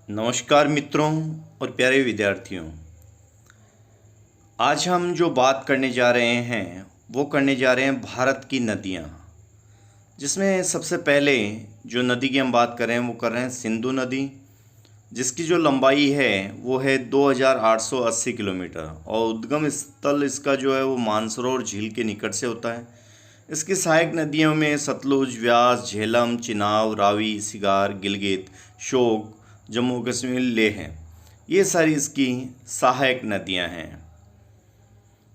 नमस्कार मित्रों और प्यारे विद्यार्थियों। आज हम जो बात करने जा रहे हैं वो करने जा रहे हैं भारत की नदियाँ, जिसमें सबसे पहले जो नदी की हम बात कर रहे हैं वो कर रहे हैं सिंधु नदी, जिसकी जो लंबाई है वो है 2880 किलोमीटर और उद्गम स्थल इसका जो है वो मानसरोवर झील के निकट से होता है। इसकी सहायक नदियों में सतलुज, व्यास, झेलम, चिनाब, रावी, सिगार, गिलगित, शोक, जम्मू कश्मीर, लेह हैं। ये सारी इसकी सहायक नदियां हैं।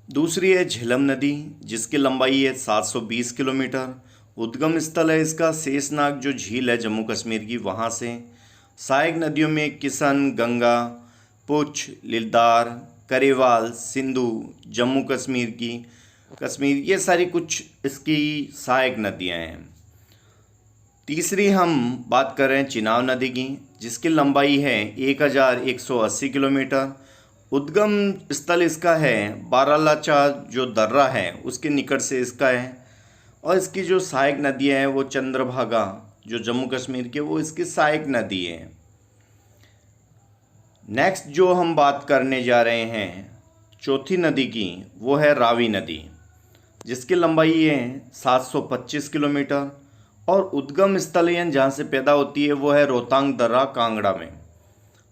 दूसरी है झेलम नदी, जिसकी लंबाई है 720 किलोमीटर। उद्गम स्थल है इसका शेषनाग जो झील है जम्मू कश्मीर की, वहाँ से। सहायक नदियों में किशन, गंगा, पुछ, लिलदार, करेवाल, सिंधु, जम्मू कश्मीर, ये सारी कुछ इसकी सहायक नदियां हैं। तीसरी हम बात कर रहे हैं चिनाब नदी की, जिसकी लंबाई है 1180 किलोमीटर। उद्गम स्थल इसका है बारालाचा जो दर्रा है उसके निकट से इसका है। और इसकी जो सहायक नदियां हैं वो चंद्रभागा जो जम्मू कश्मीर के, वो इसकी सहायक नदी है। नेक्स्ट जो हम बात करने जा रहे हैं चौथी नदी की, वो है रावी नदी, जिसकी लंबाई है 725 किलोमीटर। और उद्गम स्थल जहाँ से पैदा होती है वो है रोहतांग दर्रा, कांगड़ा में।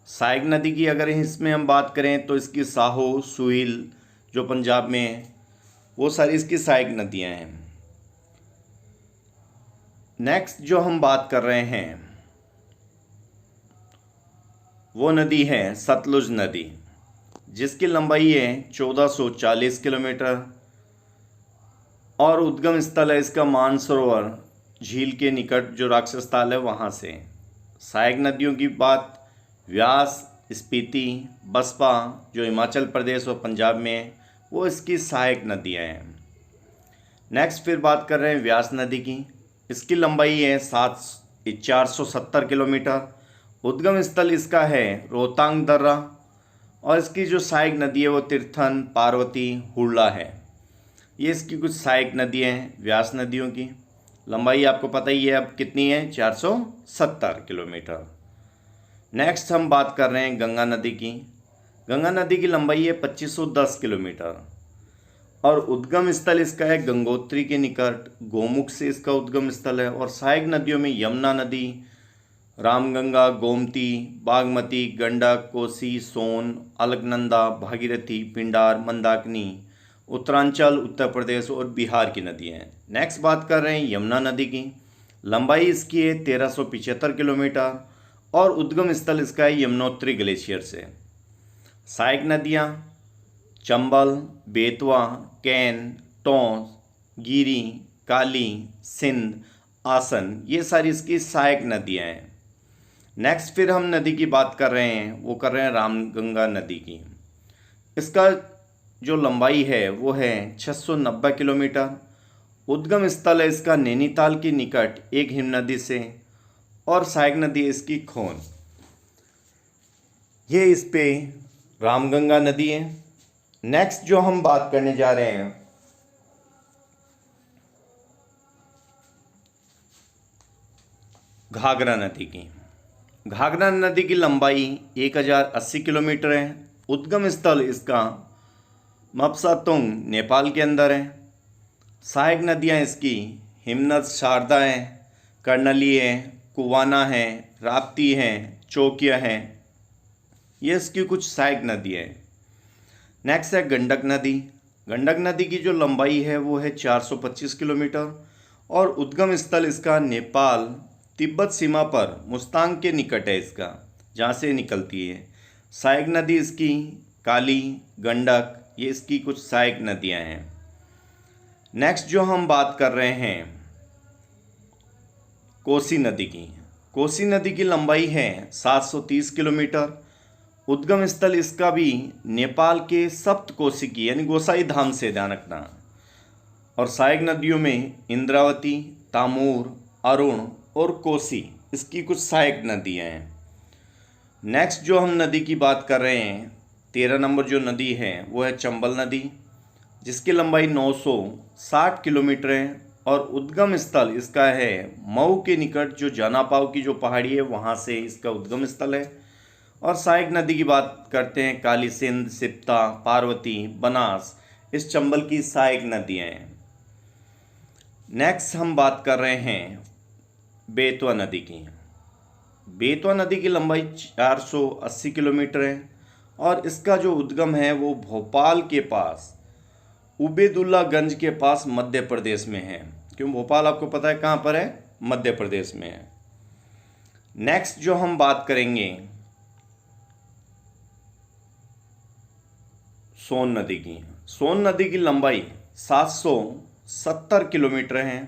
सहायक नदी की अगर इसमें हम बात करें तो इसकी साहो, सुहिल जो पंजाब में है, वो सारी इसकी सहायक नदियाँ हैं। नेक्स्ट जो हम बात कर रहे हैं वो नदी है सतलुज नदी, जिसकी लंबाई है 1440 किलोमीटर। और उद्गम स्थल है इसका मानसरोवर झील के निकट जो राक्षस ताल है वहाँ से। सहायक नदियों की बात व्यास, स्पीति, बसपा जो हिमाचल प्रदेश और पंजाब में है, वो इसकी सहायक नदियाँ हैं। नेक्स्ट फिर बात कर रहे हैं व्यास नदी की। इसकी लंबाई है 470 किलोमीटर। उद्गम स्थल इसका है रोहतांग दर्रा। और इसकी जो सहायक नदी है वो तीर्थन, पार्वती, हुड़ला है। ये इसकी कुछ सहायक नदियाँ हैं व्यास नदियों की। लंबाई आपको पता ही है अब कितनी है, 470 किलोमीटर। नेक्स्ट हम बात कर रहे हैं गंगा नदी की। गंगा नदी की लंबाई है 2510 किलोमीटर। और उद्गम स्थल इसका है गंगोत्री के निकट, गोमुख से इसका उद्गम स्थल है। और सहायक नदियों में यमुना नदी, रामगंगा, गोमती, बागमती, गंडक, कोसी, सोन, अलकनंदा, भागीरथी, पिंडार, मंदाकिनी, उत्तरांचल, उत्तर प्रदेश और बिहार की नदी हैं। नेक्स्ट बात कर रहे हैं यमुना नदी की। लंबाई इसकी है 1375 किलोमीटर। और उद्गम स्थल इसका है यमुनोत्री ग्लेशियर से। सहायक नदियाँ चंबल, बेतवा, कैन, टोंस, गिरी, काली, सिंध, आसन, ये सारी इसकी सहायक नदियाँ हैं। नेक्स्ट फिर हम नदी की बात कर रहे हैं वो कर रहे हैं रामगंगा नदी की। इसका जो लंबाई है वो है 690 किलोमीटर। उद्गम स्थल है इसका नैनीताल के निकट एक हिमनदी से। और सहायक नदी है इसकी खोन। ये इस पे रामगंगा नदी है। नेक्स्ट जो हम बात करने जा रहे हैं घाघरा नदी की। घाघरा नदी की लंबाई 1080 किलोमीटर है। उद्गम स्थल इसका मपसातुंग नेपाल के अंदर है। सहायक नदियाँ इसकी हिमनद, शारदा है, कर्नली है, कुवाना है, राप्ती है, चौकिया है। ये इसकी कुछ सहायक नदियाँ हैं। नेक्स्ट है गंडक नदी। गंडक नदी की जो लंबाई है वो है 425 किलोमीटर। और उद्गम स्थल इसका नेपाल तिब्बत सीमा पर मुस्तांग के निकट है इसका, जहाँ से निकलती है। सहायक नदी इसकी काली, गंडक, ये इसकी कुछ सहायक नदियाँ हैं। नेक्स्ट जो हम बात कर रहे हैं कोसी नदी की। कोसी नदी की लंबाई है 730 किलोमीटर। उद्गम स्थल इसका भी नेपाल के सप्तकोशी यानी गोसाई धाम से, ध्यान रखना। और सहायक नदियों में इंद्रावती, तामूर, अरुण और कोसी, इसकी कुछ सहायक नदियाँ हैं। नेक्स्ट जो हम नदी की बात कर रहे हैं 13 नंबर जो नदी है वो है चंबल नदी, जिसकी लंबाई 960 किलोमीटर है। और उद्गम स्थल इसका है मऊ के निकट जो जानापाव की जो पहाड़ी है वहाँ से इसका उद्गम स्थल है। और सहायक नदी की बात करते हैं, काली सिंध, सिप्ता, पार्वती, बनास इस चंबल की सहायक नदियाँ हैं। नेक्स्ट हम बात कर रहे हैं बेतवा नदी की। बेतवा नदी की लंबाई 480 किलोमीटर है और इसका जो उद्गम है वो भोपाल के पास उबेदुल्लागंज के पास मध्य प्रदेश में है। क्यों, भोपाल आपको पता है कहाँ पर है, मध्य प्रदेश में है। नेक्स्ट जो हम बात करेंगे सोन नदी की। सोन नदी की लंबाई 770 किलोमीटर है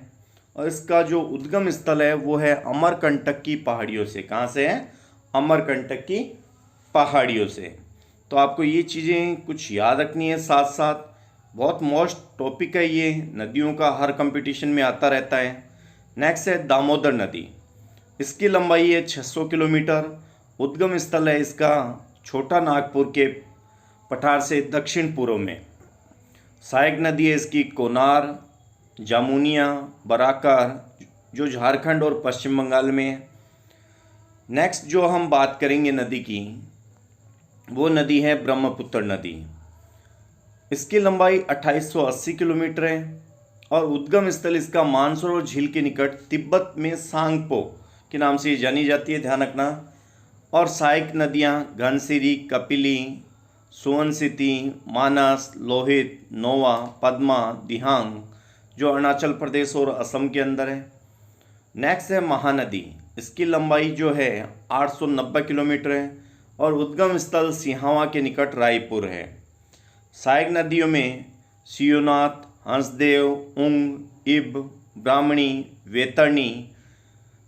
और इसका जो उद्गम स्थल है वो है अमरकंटक की पहाड़ियों से। कहाँ से है, अमरकंटक की पहाड़ियों से। तो आपको ये चीज़ें कुछ याद रखनी है साथ साथ। बहुत मोस्ट टॉपिक है ये, नदियों का हर कंपटीशन में आता रहता है। नेक्स्ट है दामोदर नदी। इसकी लंबाई है 600 किलोमीटर। उद्गम स्थल है इसका छोटा नागपुर के पठार से दक्षिण पूर्व में। सहायक नदी है इसकी कोनार, जामुनिया, बराकर जो झारखंड और पश्चिम बंगाल में है। नेक्स्ट जो हम बात करेंगे नदी की वो नदी है ब्रह्मपुत्र नदी। इसकी लंबाई 2880 किलोमीटर है और उद्गम स्थल इसका मानसरोवर झील के निकट तिब्बत में सांगपो के नाम से जानी जाती है, ध्यान रखना। और सहायक नदियाँ घनसिरी, कपिली, सुवनसिति, मानस, लोहित, नोवा, पद्मा, दिहांग जो अरुणाचल प्रदेश और असम के अंदर है। नेक्स्ट है महानदी। इसकी लंबाई जो है 890 किलोमीटर है और उद्गम स्थल सिहावा के निकट रायपुर है। सहायक नदियों में शिवनाथ, हंसदेव, उंग, इब, ब्राह्मणी, वैतरणी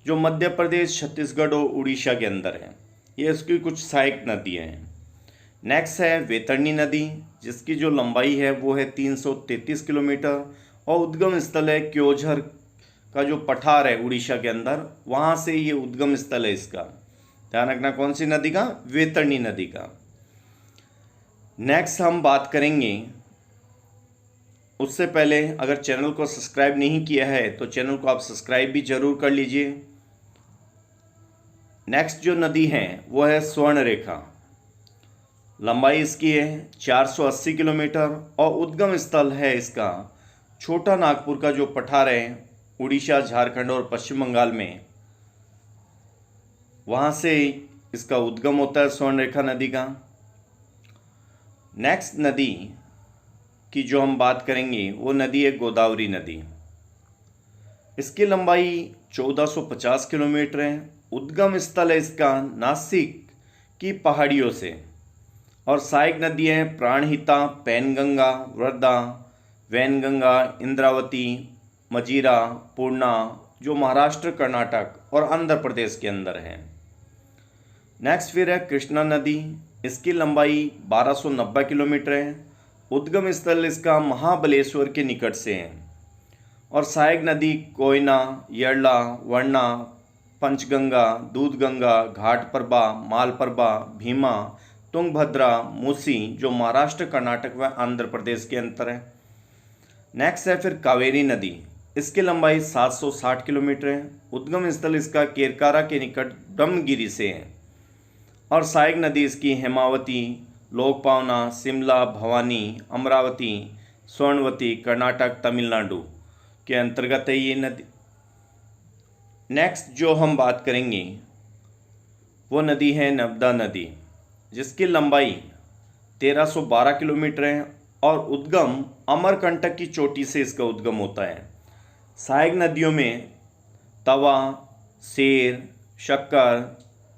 जो मध्य प्रदेश, छत्तीसगढ़ और उड़ीसा के अंदर है। ये इसकी कुछ सहायक नदियाँ हैं। नेक्स्ट है वैतरणी नदी, जिसकी जो लंबाई है वो है 333 किलोमीटर और उद्गम स्थल है क्योंझर का जो पठार है उड़ीसा के अंदर, वहाँ से ये उद्गम स्थल है इसका। ध्यान रखना कौन सी नदी का, वैतरणी नदी का। नेक्स्ट हम बात करेंगे, उससे पहले अगर चैनल को सब्सक्राइब नहीं किया है तो चैनल को आप सब्सक्राइब भी जरूर कर लीजिए। नेक्स्ट जो नदी है वो है स्वर्णरेखा। लंबाई इसकी है 480 किलोमीटर और उद्गम स्थल है इसका छोटा नागपुर का जो पठार है उड़ीसा, झारखंड और पश्चिम बंगाल में, वहाँ से इसका उद्गम होता है स्वर्णरेखा नदी का। नेक्स्ट नदी की जो हम बात करेंगे वो नदी है गोदावरी नदी। इसकी लंबाई 1450 किलोमीटर है। उद्गम स्थल है इसका नासिक की पहाड़ियों से और सहायक नदी हैं प्राणहिता, पैनगंगा, वृद्धा, वैनगंगा, इंद्रावती, मजीरा, पूर्णा जो महाराष्ट्र, कर्नाटक और आंध्र प्रदेश के अंदर है। नेक्स्ट फिर है कृष्णा नदी। इसकी लंबाई 1290 किलोमीटर है। उद्गम स्थल इसका महाबलेश्वर के निकट से है और सहायक नदी कोयना, यरला, वर्णा, पंचगंगा, दूधगंगा, घाटप्रभा, मालप्रभा, भीमा, तुंगभद्रा, मूसी जो महाराष्ट्र, कर्नाटक व आंध्र प्रदेश के अंदर है। नेक्स्ट है फिर कावेरी नदी। इसकी लंबाई 760 किलोमीटर है। उद्गम स्थल इसका केरकारा के निकट ब्रह्मगिरी से है और सहायक नदी इसकी हेमावती, लोकपावना, शिमला, भवानी, अमरावती, स्वर्णवती, कर्नाटक, तमिलनाडु के अंतर्गत है ये नदी। नेक्स्ट जो हम बात करेंगे वो नदी है नर्मदा नदी, जिसकी लंबाई 1312 किलोमीटर है और उद्गम अमरकंटक की चोटी से इसका उद्गम होता है। सहायक नदियों में तवा, सेर, शक्कर,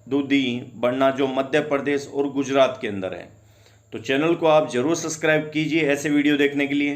दूधी, बन्ना जो मध्य प्रदेश और गुजरात के अंदर है। तो चैनल को आप ज़रूर सब्सक्राइब कीजिए ऐसे वीडियो देखने के लिए।